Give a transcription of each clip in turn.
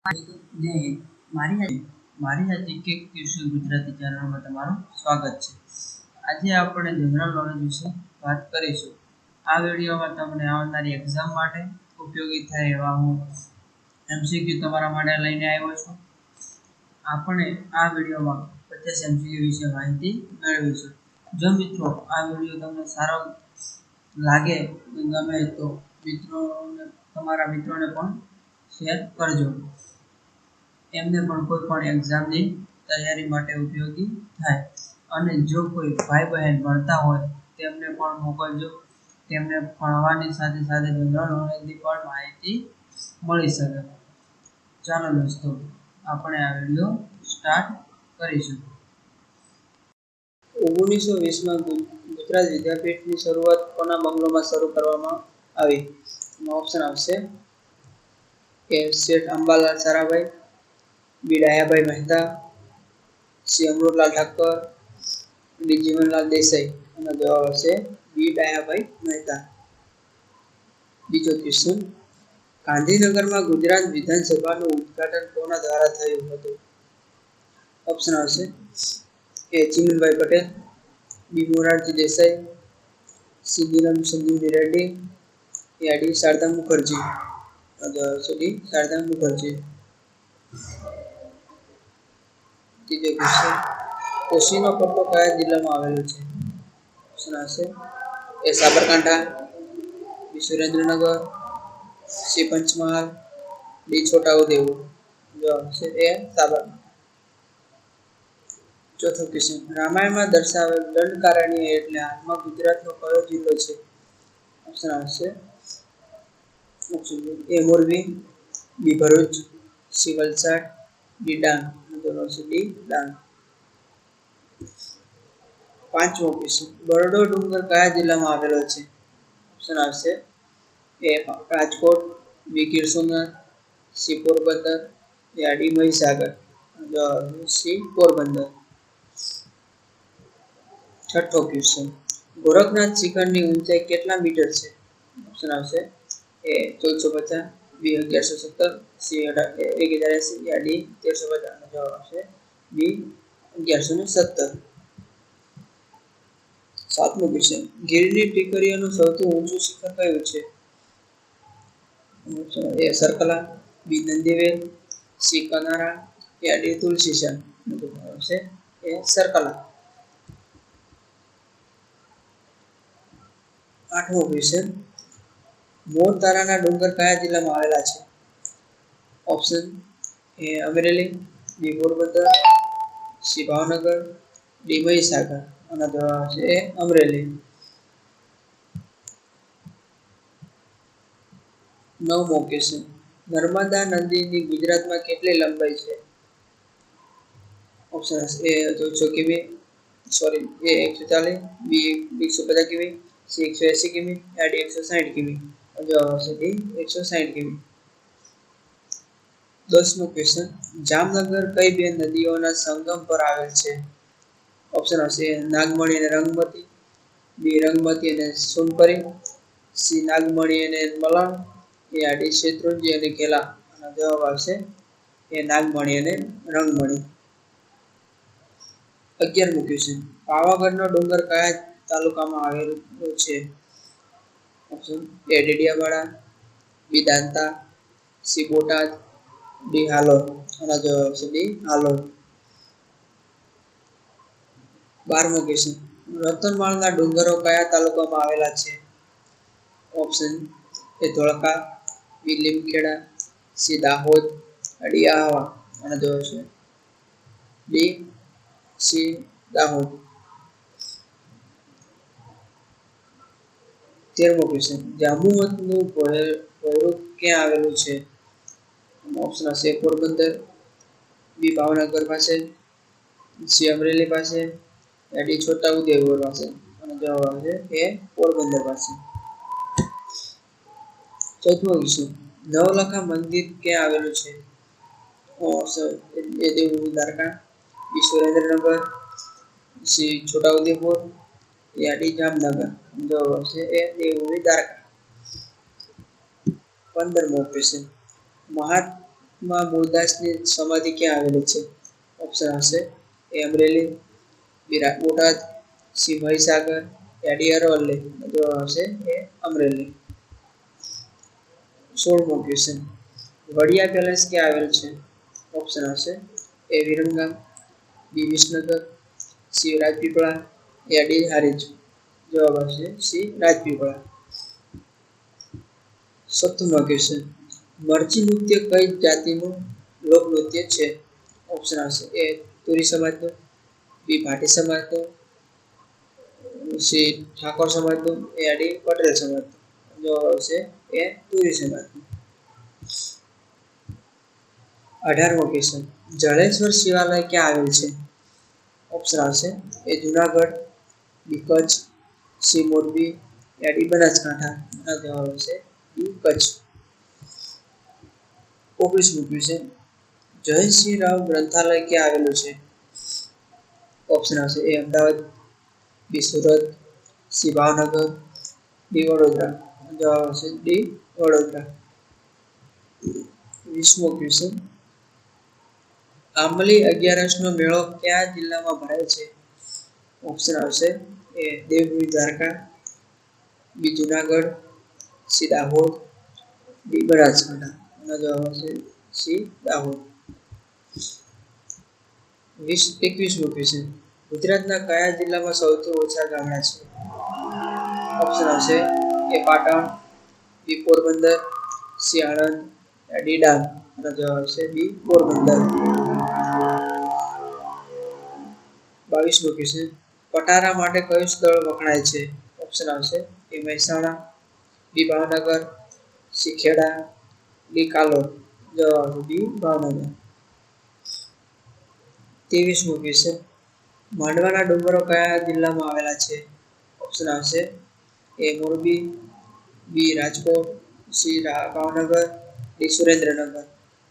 જે મારી જાતિ કે કૃષિ ગુજરાતી ચેનલમાં તમારું સ્વાગત છે. આજે આપણે જનરલ નોલેજ વિશે વાત કરીશું. આ વિડીયોમાં તમને આવનારી એક્ઝામ માટે ઉપયોગી થાય એવા હું એમસીક્યુ તમારા માટે લઈને આવ્યો છું. આપણે આ વિડીયોમાં 50 એમસીક્યુ વિશે માહિતી મેળવીશું. જો મિત્રો આ વિડીયો તમને સારો લાગે ગમે તો તમારા મિત્રોને પણ શેર કરજો. એમને પણ કોઈ પણ એક્ઝામની તૈયારી માટે ઉપયોગી થાય. અને જો કોઈ ભાઈ બહેન ભણતા હોય તેમને પણ મોકલજો. તેમને ભણવાની સાથે સાથે જનરલ નોલેજની પણ માહિતી મળી શકે. ચાલો દોસ્તો, આપણે આ વિડીયો સ્ટાર્ટ કરીશું. 1920માં ગુજરાત વિદ્યાપીઠની શરૂઆત કોના બંગલોમાં શરૂ કરવામાં આવી? ઓપ્શન આવશે એ શેઠ અંબાલાલ સારાભાઈ, બી ડાયાભાઈ મહેતા, સી અમૃતલાલ ઠાકર, ડી જીવનલાલ દેસાઈ. અને જવાબ આવશે બી ડાયાભાઈ મહેતા. બીજો ક્વેશ્ચન, ગાંધીનગરમાં ગુજરાત વિધાનસભાનું ઉદ્ઘાટન કોના દ્વારા થયું હતું? ઓપ્શન આવશે એ ચિમનભાઈ પટેલ, બી મોરારજી દેસાઈ, સી નીલમ સંજીવની રેડ્ડી, ડી શારદા મુખર્જી. જવાબ છે ડી શારદા મુખર્જી. ત્રીજો ક્વેશ્ચન, કોશીનો પટ્ટો કયા જિલ્લામાં આવેલો છે? ઓપ્શન આવશે એ સાબરકાંઠા, બી સુરેન્દ્રનગર, સી પંચમહાલ, ડી છોટાઉદેપુર. જવાબ છે એ સાબરકાંઠા. ચોથો ક્વેશ્ચન, રામાયણમાં દર્શાવેલ દંડકારણ્ય એટલે હાલમાં ગુજરાતનો કયો જિલ્લો છે? ઓપ્શન આવશે A Morbi, B Bharuch, C Valsad, D Dang. D Dang. પાંચમો ક્વેશ્ચન, બરડો ડુંગર કયા જિલ્લામાં આવેલો છે? ઓપ્શન આવશે A Rajkot, B Gir Somnath, C Porbandar, D Mahisagar. C Porbandar. છઠ્ઠો ક્વેશ્ચન, ગોરખનાથ શિખરની ઊંચાઈ કેટલા મીટર છે? ઓપ્શન આવશે એ 1450, બી 1170, સી 1080, ડી 1350. જવાબ આવશે બી 1170. સાતમો ક્વેશ્ચન, ગીરની ટેકરીઓનું સૌથી ઊંચું શિખર કયું છે? એ સરકલા, બી નંદીવેલ, સી કનારા, ડી તુલસીશ્યામ. છે એ સરકલા. આઠમો ક્વેશ્ચન, મોર તારાના ડુંગર કયા જિલ્લામાં આવેલા છે? Option A Amreli, B Porbandar, C Bhavnagar, D Mahisagar. અને જવાબ છે એ અમરેલી. નવમો ક્વેશ્ચન, નર્મદા નદીની ગુજરાતમાં કેટલી લંબાઈ છે? ઓપ્શન એ 1400 કિમી, સોરી એ 140, બી 150 કિમી, સી 180 કિમી, ડી 160 કિમી. જવાબ આવશે ડી 160 કિમી. 10મો ક્વેશ્ચન, જામનગર કઈ બે નદીઓના સંગમ પર આવેલ છે? ઓપ્શન આવશે નાગમણી અને રંગમતી, બી રંગમતી અને સોનપરી, સી નાગમણી અને મલાણ, ડી શેત્રુંજી અને કેલા. અને જવાબ આવશે એ નાગમણી અને રંગમણી. 11મો ક્વેશ્ચન, પાવાગઢનો ડુંગર કયા તાલુકામાં આવેલો છે? Option A Dediapada, B Danta, C Botad, D Halol. અને જવાબ આવશે ડી હાલોલ. 12મો ક્વેશ્ચન, રતનમાળના ડુંગરો કયા તાલુકામાં આવેલા છે? Option A Dholka, B Limkheda, C Dahod, D Ahwa. અને જવાબ છે ડી સી દાહોદ. 13મો ક્વેશ્ચન, જાંબુવંતનું ભોયરું ક્યાં આવેલું છે? ઓપ્શન હશે પોરબંદર, બી ભાવનગર પાસે, સી અમરેલી પાસે, ડી છોટાઉદેપુર પાસે. અને જવાબ આવશે એ પોરબંદર પાસે. 14મો ક્વેશ્ચન, નવલખા મંદિર ક્યાં આવેલું છે? Option A Devbhumi Dwarka, B Surendranagar, C Chhota Udaipur, D Jamnagar. જવાબ આવશે એ દેવભૂમિ દ્વારકા. 15મો ક્વેશ્ચન, માં મૂળદાસની સમાધિ ક્યાં આવેલી છે? ઓપ્શન આવશે A Amreli, B Botad, C Mahisagar, D Aravalli. જવાબ આવશે એ અમરેલી. 16મો ક્વેશ્ચન, વડિયા પેલેસ ક્યાં આવેલ છે? ઓપ્શન આવશે A Viramgam, B Visnagar, C Rajpipla, D Harij. જવાબ આવશે સી રાજપીપળા. 17મો ક્વેશ્ચન, મરચી નૃત્ય કઈ જાતિનું લોકનૃત્ય છે? ઓપ્શન આવશે એ તુરી સમાજનું, બી ભાટી સમાજનું, સી ઠાકોર સમાજનું, ડી પટેલ સમાજનું. જવાબ આવશે એ તુરી સમાજનું. 18મો ક્વેશ્ચન, જળેશ્વર શિવાલય ક્યાં આવેલ છે? ઓપ્શન આવશે એ જુનાગઢ, બી કચ્છ, સી મોરબી, ડી બનાસકાંઠા. જવાબ આવશે બી કચ્છ. 19મો ક્વેશ્ચન, જયસિંહ રાવ ગ્રંથાલય ક્યાં આવેલું છે? ઓપ્શન આવશે એ અમદાવાદ, બી સુરત, સી ભાવનગર, ડી વડોદરા. જવાબ આવશે ડી વડોદરા. 20મો ક્વેશ્ચન, આંબલી 11નો મેળો કયા જિલ્લામાં ભરાય છે? ઓપ્શન આવશે A Devbhumi Dwarka, B Junagadh, C Dahod, D Banaskantha. જવાબ આવશે સી દાહોદ. 21મો ક્વેશ્ચન, ગુજરાતના કયા જિલ્લામાં સૌથી ઓછા ગામડા છે? ઓપ્શન આવશે એ પાટણ, બી પોરબંદર, સી આણંદ, ડી ડાંગ. જવાબ આવશે બી પોરબંદર. 22મો ક્વેશ્ચન, પટારા માટે કયું સ્થળ વખણાય છે? ઓપ્શન આવશે એ મહેસાણા, બી ભાવનગર, સી ખેડા, ડી કાલોલ. જવાબ આવશે બી ભાવનગર. 23મો ક્વેશ્ચન, માંડવાના ડુંગરો કયા જિલ્લામાં આવેલા છે? ઓપ્શન આવશે A Morbi, B Rajkot, C Bhavnagar, D Surendranagar.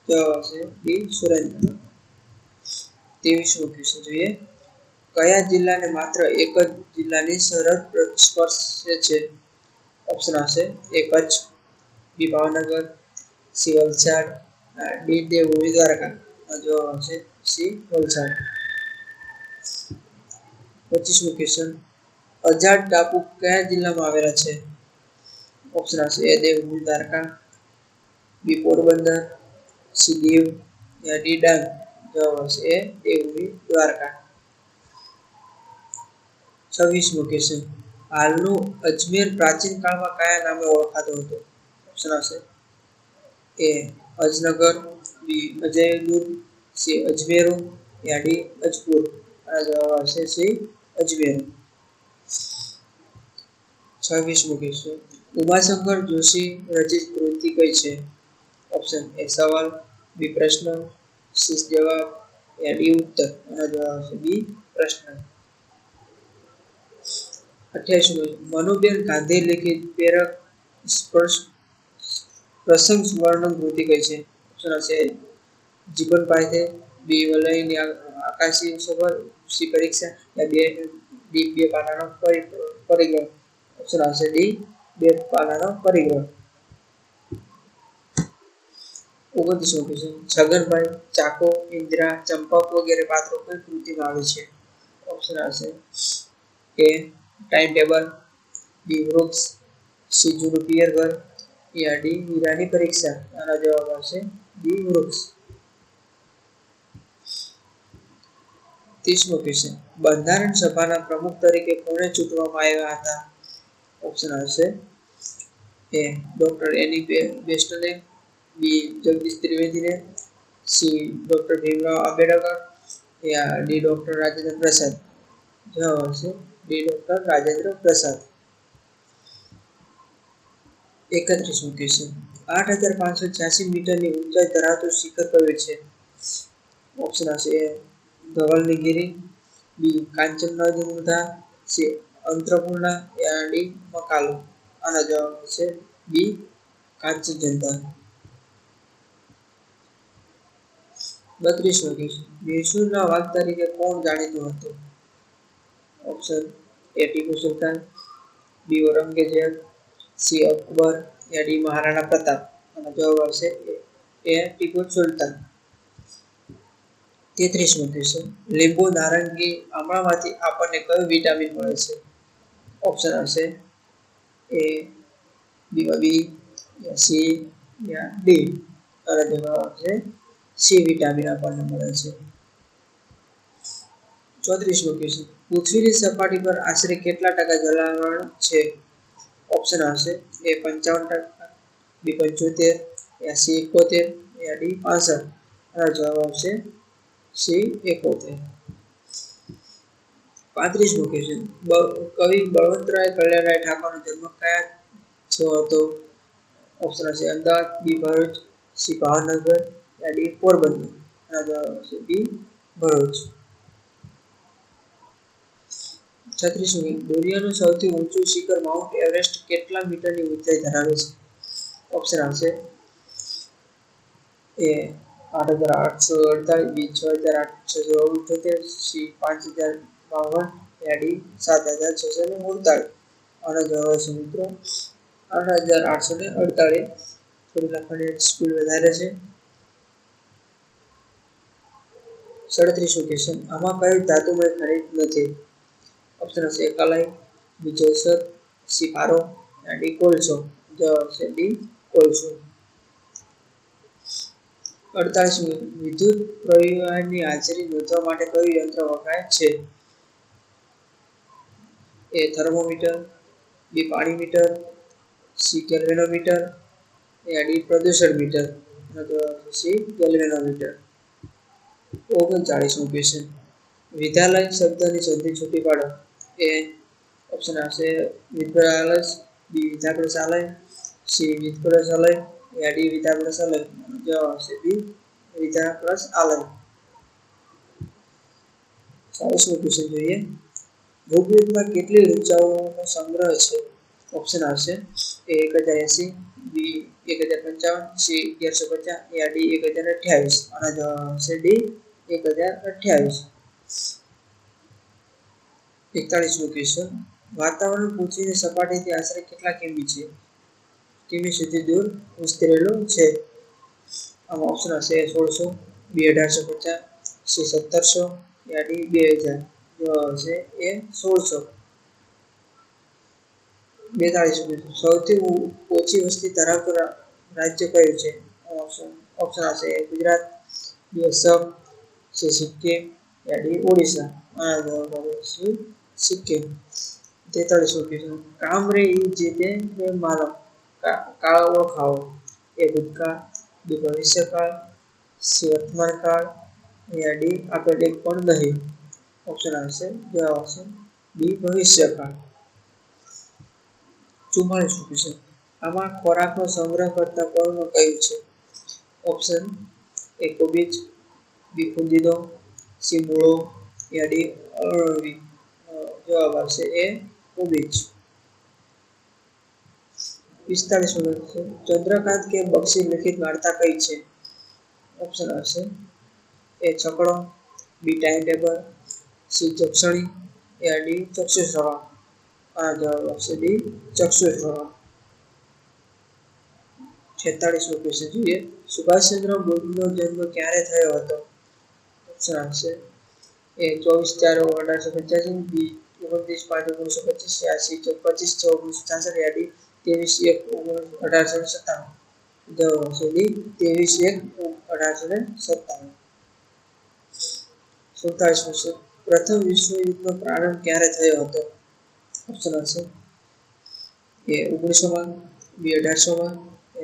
જવાબ આવશે ડી સુરેન્દ્રનગર. 23મો ક્વેશ્ચન જોઈએ, કયા જિલ્લાને માત્ર એક જ જિલ્લાની સરહદ સ્પર્શે છે? ઓપ્શન આવશે એ કચ્છ, બી ભાવનગર, સી વલસાડ, ડી દેવભૂમિ દ્વારકા. જવાબ આવશે સી વલસાડ. 25મો ક્વેશ્ચન, અજાડ ટાપુ કયા જિલ્લામાં આવેલા છે? ઓપ્શન આવશે A Devbhumi Dwarka, B Porbandar, C Diu, D Dang. જવાબ આવશે એ દેવભૂમિ દ્વારકા. 26મો ક્વેશ્ચન, હાલનું અજમેર પ્રાચીન કાળમાં કયા નામે ઓળખાતું હતું? ઓપ્શન આવશે એ અજનગર, બી અજયગુર, સી અજમેરો, ડી અજપુર. જવાબ આવશે સી અજમેરો. 26મો ક્વેશ્ચન, ઉમાશંકર જોશી રચિત કૃતિ કઈ છે? ઓપ્શન એ સવાલ, બી પ્રશ્ન, સી જવાબ, ડી ઉત્તર. જવાબ આવશે બી પ્રશ્ન. 28મો, મનુબેન ગાંધી લિખિત પ્રેરક પ્રસંગ વર્ણન કૃતિ કઈ છે? ઓપ્શન આવશે જીવન પાઠે, બી વલયની આકાશી સફર, સી પરીક્ષા, ડી બે પાનાનો પરિગ્રહ. ઓપ્શન આવશે ડી બે પાનાનો પરિગ્રહ. 29મો ક્વેશ્ચન, છગનભાઈ, ચાકો, ઇન્દિરા, ચંપક વગેરે પાત્રો કઈ કૃતિમાં આવે છે? ઓપ્શન આવશે એ ટાઈમ ટેબલ, બી વૃક્ષ, સી જૂનું પિયર ઘર, ડી વીરાની પરીક્ષા. આનો જવાબ આવશે બી વૃક્ષ. 30મો ક્વેશ્ચન, બંધારણ સભાના પ્રમુખ તરીકે કોને ચૂંટવામાં આવ્યા હતા? ઓપ્શન આવશે એ ડોક્ટર એની બેસ્ટને, બી જગદીશ ત્રિવેદીને, C doctor Bhimrao Ambedkar, D doctor Rajendra Prasad. જવાબ આવશે ડી ડોક્ટર રાજેન્દ્ર પ્રસાદ. 31મો ક્વેશ્ચન, 8586 મીટરની ઊંચાઈ ધરાવતું શિખર કયું છે? ઓપ્શન આવશે એ ધવલગિરી, બી કાંચનજંઘા, સી અંત્રપૂર્ણા, ડી મકાલુ. આનો જવાબ છે બી કાંચનજંઘા. 32મો ક્વેશ્ચન, મૈસૂરના વાઘ તરીકે કોણ જાણીતું હતું? Option A Tipu Sultan, B Aurangzeb, C Akbar, D Maharana Pratap. આનો જવાબ આવશે એ ટીપુ સુલતાન. 33મો ક્વેશ્ચન, લીંબુ, નારંગી, આમળામાંથી આપણને કયું વિટામિન મળે છે? ઓપ્શન આવશે એ બી, સી યા ડી. અને જવાબ આવશે સી વિટામિન આપણને મળે છે. 34મો ક્વેશ્ચન, પૃથ્વીની સપાટી પર આશરે કેટલા ટકા જળાંશ છે? ઓપ્શન આવશે એ 55%, બી 75, યા સી 71, યા ડી 65. અને જવાબ આવશે સી 71. 35મો ક્વેશ્ચન, કવિ બળવંતરાય કલ્યાણરાય ઠાકોરનો જન્મ કયા હતો? ઓપ્શન આવશે અમદાવાદ, બી ભરૂચ, સી ભાવનગર, યા ડી પોરબંદર. અને જવાબ આવશે બી ભરૂચ. 36મો, દુનિયાનું સૌથી ઊંચું શિખર માઉન્ટ એવરેસ્ટ કેટલા મીટરની ઊંચાઈ ધરાવે છે? ઓપ્શન આવશે એ 8,848, બી 6,878, સી 5,052, યા ડી 7,649. અને જવાબ આવશે મિત્રો 8,848. થોડી લખવાની સ્પીડ વધારે છે. 37મો ક્વેશ્ચન, આમાં કયું ધાતુમય ખનિજ નથી? ઓપ્શન આવશે એકાલાઈ, બી જળસર, સી પારો, યા ડી કોલસો. જવાબ આવશે ડી કોલસો. 48મો, વિદ્યુત પ્રવાહની હાજરી નોંધવા માટે કયું યંત્ર વપરાય છે? એ થર્મોમીટર, બી પાણી મીટર, સી ગેલ્વેનોમીટર, યા ડી પ્રદૂષણ મીટર. અને જવાબ આવશે સી ગેલ્વેનોમીટર. 39મો ક્વેશ્ચન, વિદ્યાલય શબ્દની સંધિ છૂટી પાડો. એ ઓપ્શન આવશે વિદ્યાલય, બી વિદ્યાપ્રસાલય, સી વિદ્યાપ્રસાલય, યા ડી વિદ્યાપ્રસાલય. જવાબ આવશે બી વિદ્યાપ્રસાલય. 40મો ક્વેશ્ચન જોઈએ, ઋગ્વેદમાં કેટલી ઋચાઓનો સંગ્રહ છે? ઓપ્શન આવશે એ 1080, બી 1055, સી 1150, યા ડી 1028. અને જવાબ આવશે ડી 1028. 41મો ક્વેશ્ચન, વાતાવરણ પૃથ્વીની સપાટીથી આશરે કેટલા કિમી સુધી દૂર વિસ્તરેલું છે? આમાં ઓપ્શન આવશે 1600, બી 1850, સી 1700, યા ડી 2000. જવાબ આવશે એ 1600. 42મો ક્વેશ્ચન, સૌથી ઓછી વસ્તી ધરાવતું રાજ્ય કયું છે? ઓપ્શન આવશે ગુજરાત, બી અસમ, સી સિક્કિમ, યા ડી ઓડિશા. અને જવાબ આવશે સિક્કિમ. 43મો ક્વેશ્ચન, કામ રે ઈ જેતે મારો કાળ ઓળખાવો. એ ભૂતકાળ, બી ભવિષ્યકાળ, સી વર્તમાનકાળ, યા ડી આપેલ એક પણ નહીં. ઓપ્શન આવશે જવાબ આવશે બી ભવિષ્યકાળ. 44મો ક્વેશ્ચન, આમાં ખોરાકનો સંગ્રહ કરતા પર્વમાં કયું છે? ઓપ્શન એ કોબીજ, બી ફુદીનો, સી મૂળો, યા ડી અળવી. જવાબ આવશે એ કોબીજ. 45મો ક્વેશ્ચન, ચંદ્રકાંત કે બક્ષી લિખિત વાર્તા કઈ છે? ઓપ્શન આવશે એ છકડો, બી ટાઈમ ટેબલ, સી જક્ષણી, યા ડી ચક્ષુશ્રવા. આ જવાબ આવશે ડી ચક્ષુશ્રવા. 46મો ક્વેશ્ચન જોઈએ, સુભાષચંદ્ર બોઝનો જન્મ ક્યારે થયો હતો? ઓપ્શન આવશે એ 24/4/1885, બી 29/5/1925, સી 25/6/1966, યા ડી 23/1/1857. જવાબ આવશે ડી 23/1/1857. 47મો ક્વેશ્ચન, પ્રથમ વિશ્વયુદ્ધનો પ્રારંભ ક્યારે થયો હતો? ઓપ્શન આવશે એ 1900માં, બી 1800માં,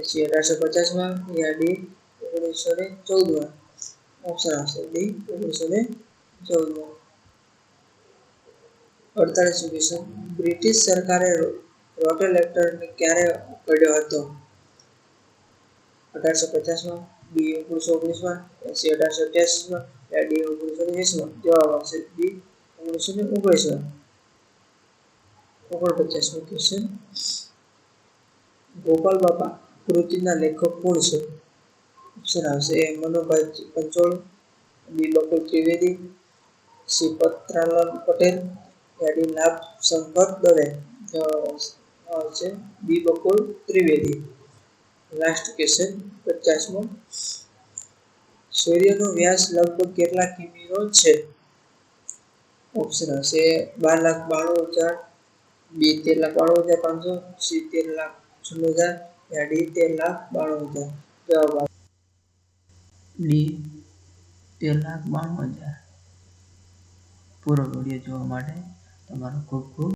સી 1850માં, યા ડી 1914માં. ઓપ્શન આવશે ડી 1914માં. 48મો ક્વેશ્ચન, બ્રિટિશ સરકારે રોટેલ એક્ટને ક્યારે ઘડ્યો હતો? 1850માં, બી 1919માં, સી 1883માં, યા ડી 1920માં. જવાબ આવશે બી 1919માં. 49મો ક્વેશ્ચન, ગોપાલ બાપા કૃતિના લેખક કોણ છે? ઓપ્શન આવશે A Manubhai Pancholi, B Bakul Trivedi, C Pannalal Patel, યા ડી લાભ શંકર દવે. જવાબ આવશે B Bakul Trivedi. Last question 50મો. સૂર્યનો વ્યાસ લગભગ કેટલા કિમીનો છે? ઓપ્શન હશે 12,92,000, બી 13,92,500, સી 13,96,000, યા ડી 13,92,000. જવાબ ડી 13,92,000. પૂરો વિડીયો જોવા માટે તમારો ખૂબ ખૂબ